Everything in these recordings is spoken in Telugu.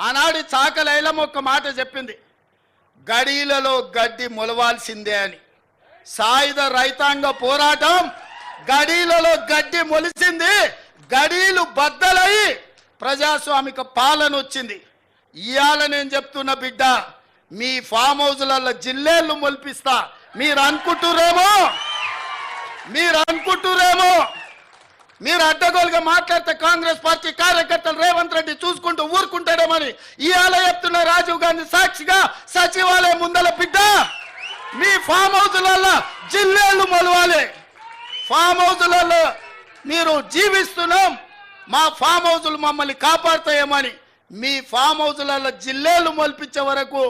ఆనాడు చాకలైలమ్మ ఒక్క మాట చెప్పింది, గడీలలో గడ్డి మొలవాల్సిందే అని. సాయుధ రైతాంగ పోరాటం గడీలలో గడ్డి మొలిసింది, గడీలు బద్దలై ప్రజాస్వామిక పాలన వచ్చింది. ఇవాళ నేను చెప్తున్న బిడ్డ, మీ ఫామ్ హౌస్లలో జిల్లేళ్ళు మొలిపిస్తా. మీరు అనుకుంటురేమో మీరు అడ్డగోలుగా మాట్లాడితే కాంగ్రెస్ పార్టీ కార్యకర్తలు రేవంత్ రెడ్డి చూసుకుంటూ ఊరుకుంటాడేమని ఇవాళ చెప్తున్న రాజీవ్ గాంధీ సాక్షిగా సచివాలయం ముందల బిడ్డ, మీ ఫామ్ హౌస్లలో జిల్లేళ్ళు మొలవాలి. ఫామ్ హౌస్లలో మీరు జీవిస్తున్నాం, మా ఫామ్ హౌస్లు మమ్మల్ని కాపాడుతాయేమని మీ ఫామ్ హౌస్లలో జిల్లేళ్ళు మొలిపించే వరకు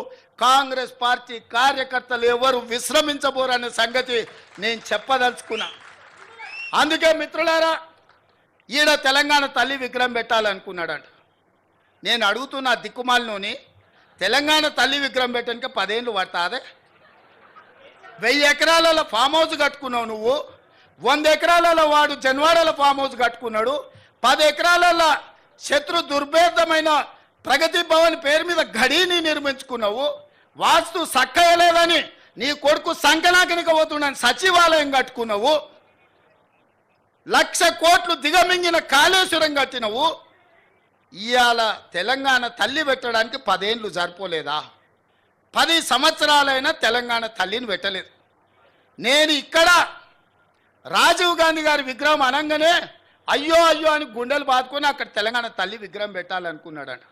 కాంగ్రెస్ పార్టీ కార్యకర్తలు ఎవరు విశ్రమించబోరనే సంగతి నేను చెప్పదలుచుకున్నా. అందుకే మిత్రులారా, ఈడ తెలంగాణ తల్లి విగ్రహం పెట్టాలనుకున్నాడంట. నేను అడుగుతున్నా దిక్కుమాలినోని, తెలంగాణ తల్లి విగ్రహం పెట్టడానికి 10 ఏళ్ళు పడతాదే? 1000 ఎకరాలలో ఫామ్ హౌస్ కట్టుకున్నావు నువ్వు, 100 ఎకరాలలో వాడు జన్వాడల ఫామ్ హౌస్ కట్టుకున్నాడు, 10 ఎకరాలలో శత్రు దుర్భేదమైన ప్రగతి భవన్ పేరు మీద గడీని నిర్మించుకున్నావు. వాస్తు సక్కయలేదని నీ కొడుకు సంకనాకనికి పోతున్నాను సచివాలయం కట్టుకున్నావు. 1,00,000 కోట్లు దిగమింగిన కాళేశ్వరం కట్టినవు. ఇవాళ తెలంగాణ తల్లి పెట్టడానికి 10 ఏళ్ళు సరిపోలేదా? 10 సంవత్సరాలైనా తెలంగాణ తల్లిని పెట్టలేదు. నేను ఇక్కడ రాజీవ్ గాంధీ గారి విగ్రహం అనగానే అయ్యో అయ్యో అని గుండెలు బాదుకొని అక్కడ తెలంగాణ తల్లి విగ్రహం పెట్టాలనుకున్నాడంట.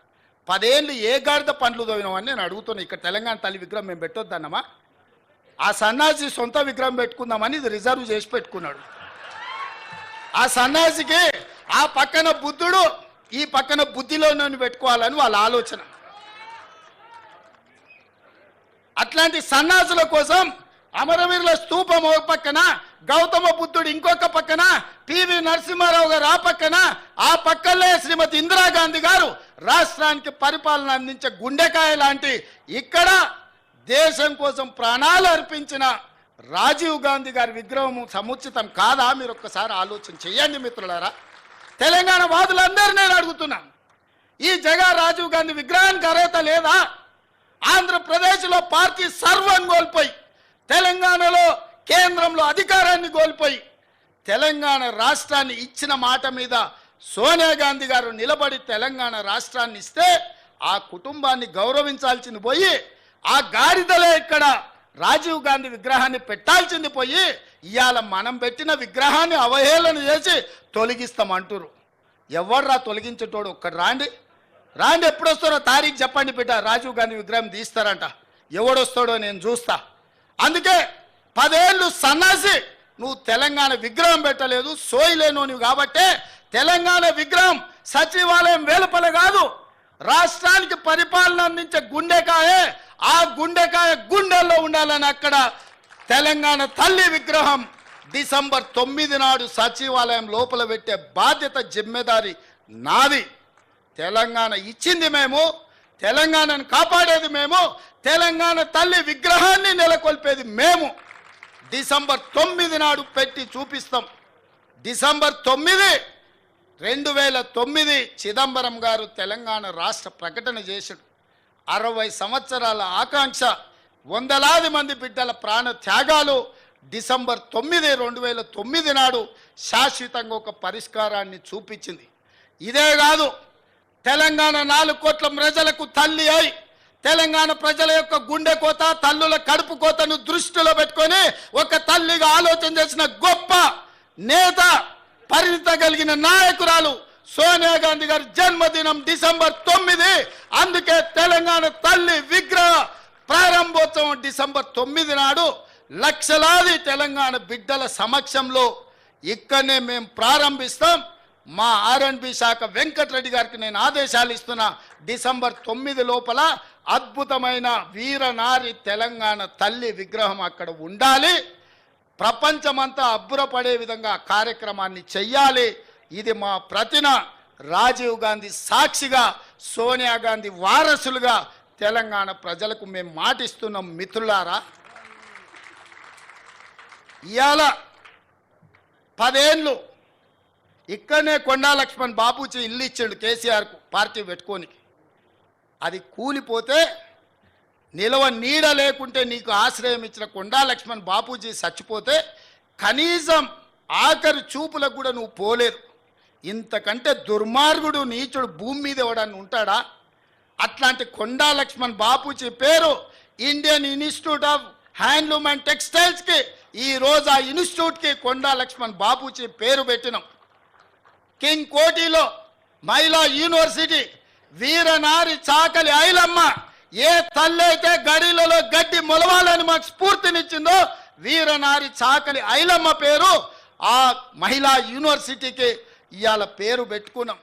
10 ఏళ్ళు ఏ గాడిద పండ్లు తోవినామని నేను అడుగుతున్నా. ఇక్కడ తెలంగాణ తల్లి విగ్రహం మేము పెట్టొద్దన్నమా? ఆ సన్నాసి సొంత విగ్రహం పెట్టుకుందామని ఇది రిజర్వ్ చేసి పెట్టుకున్నాడు. ఆ సన్యాసికి ఆ పక్కన బుద్ధుడు, ఈ పక్కన బుద్ధిలోనూ పెట్టుకోవాలని వాళ్ళ ఆలోచన. అట్లాంటి సన్యాసుల కోసం అమరవీరుల స్తూపం ఒక పక్కన, గౌతమ బుద్ధుడు ఇంకొక పక్కన, పివి నరసింహారావు గారు ఆ పక్కన, ఆ పక్కనే శ్రీమతి ఇందిరాగాంధీ గారు రాష్ట్రానికి పరిపాలన అందించే గుండెకాయ లాంటి ఇక్కడ దేశం కోసం ప్రాణాలు అర్పించిన రాజీవ్ గాంధీ గారి విగ్రహం సముచితం కాదా? మీరు ఒక్కసారి ఆలోచన చేయండి మిత్రులారా. తెలంగాణ వాదులందరూ నేను అడుగుతున్నాను, ఈ జగ రాజీవ్ గాంధీ విగ్రహానికి అర్హత లేదా? ఆంధ్రప్రదేశ్లో పార్టీ సర్వం కోల్పోయి, తెలంగాణలో కేంద్రంలో అధికారాన్ని కోల్పోయి, తెలంగాణ రాష్ట్రాన్ని ఇచ్చిన మాట మీద సోనియా గాంధీ గారు నిలబడి తెలంగాణ రాష్ట్రాన్ని ఇస్తే ఆ కుటుంబాన్ని గౌరవించాల్సింది పోయి, ఆ గాడిదలే ఇక్కడ రాజీవ్ గాంధీ విగ్రహాన్ని పెట్టాల్సింది పోయి ఇవాళ మనం పెట్టిన విగ్రహాన్ని అవహేళన చేసి తొలగిస్తామంటారు. ఎవర్రా తొలగించేటోడు? ఒక్కడు రాండి, ఎప్పుడు వస్తారో తారీఖు చెప్పండి బిడ్డ. రాజీవ్ గాంధీ విగ్రహం తీస్తారంట, ఎవడొస్తాడో నేను చూస్తా. అందుకే 10 ఏళ్ళు సన్నాసి నువ్వు తెలంగాణ విగ్రహం పెట్టలేదు, సోయిలేను నువ్వు. కాబట్టే తెలంగాణ విగ్రహం సచివాలయం వెలుపల కాదు, రాష్ట్రానికి పరిపాలన అందించే గుండెకాయే, ఆ గుండెకాయ గుండెల్లో ఉండాలని అక్కడ తెలంగాణ తల్లి విగ్రహం డిసెంబర్ 9 నాడు సచివాలయం లోపల పెట్టే బాధ్యత జిమ్మెదారి నాది. తెలంగాణ ఇచ్చింది మేము, తెలంగాణను కాపాడేది మేము, తెలంగాణ తల్లి విగ్రహాన్ని నెలకొల్పేది మేము. డిసెంబర్ 9 నాడు పెట్టి చూపిస్తాం. డిసెంబర్ 9, 2009 చిదంబరం గారు తెలంగాణ రాష్ట్ర ప్రకటన చేశాడు. 60 సంవత్సరాల ఆకాంక్ష, వందలాది మంది బిడ్డల ప్రాణ త్యాగాలు డిసెంబర్ 9, 2009 నాడు శాశ్వతంగా ఒక పరిష్కారాన్ని చూపించింది. ఇదే కాదు, తెలంగాణ 4 కోట్ల ప్రజలకు తల్లి అయి తెలంగాణ ప్రజల యొక్క గుండె కోత, తల్లుల కడుపు కోతను దృష్టిలో పెట్టుకొని ఒక తల్లిగా ఆలోచన చేసిన గొప్ప నేత, పరిణిత కలిగిన నాయకురాలు సోనియా గాంధీ గారి జన్మదినం డిసెంబర్ 9. అందుకే తెలంగాణ తల్లి విగ్రహ ప్రారంభోత్సవం డిసెంబర్ 9 నాడు లక్షలాది తెలంగాణ బిడ్డల సమక్షంలో ఇక్కడనే మేము ప్రారంభిస్తాం. మా R&B శాఖ వెంకటరెడ్డి గారికి నేను ఆదేశాలు ఇస్తున్నా, డిసెంబర్ 9 లోపల అద్భుతమైన వీరనారి తెలంగాణ తల్లి విగ్రహం అక్కడ ఉండాలి. ప్రపంచమంతా అబ్బురపడే విధంగా కార్యక్రమాన్ని చెయ్యాలి. ఇది మా ప్రతిన రాజీవ్ గాంధీ సాక్షిగా, సోనియా గాంధీ వారసులుగా తెలంగాణ ప్రజలకు మేము మాటిస్తున్నాం. మిత్రులారా, ఇవాళ 10 ఏళ్ళు ఇక్కడనే కొండా లక్ష్మణ్ బాబూజీ ఇల్లు ఇచ్చాడు కేసీఆర్కు పార్టీ పెట్టుకోనికి. అది కూలిపోతే నిలవ నీడ లేకుంటే నీకు ఆశ్రయం ఇచ్చిన కొండా లక్ష్మణ్ బాపూజీ చచ్చిపోతే కనీసం ఆఖరి చూపులకు కూడా నువ్వు పోలేరు. ఇంతకంటే దుర్మార్గుడు నీచుడు భూమి మీద ఎవడని ఉంటాడా? అట్లాంటి కొండా లక్ష్మణ్ బాపూజీ పేరు Indian institute of handloom and టెక్స్టైల్స్కి ఈరోజు ఆ ఇన్స్టిట్యూట్కి కొండా లక్ష్మణ్ బాపూజీ పేరు పెట్టినాం. కింగ్ కోటిలో మహిళా యూనివర్సిటీ వీరనారి చాకలి ఐలమ్మ ఏ తల్లి అయితే గడిలలో గడ్డి మొలవాలని మాకు స్ఫూర్తినిచ్చిందో వీరనారి చాకలి ఐలమ్మ పేరు ఆ మహిళా యూనివర్సిటీకి ఇవాళ పేరు పెట్టుకున్నాం.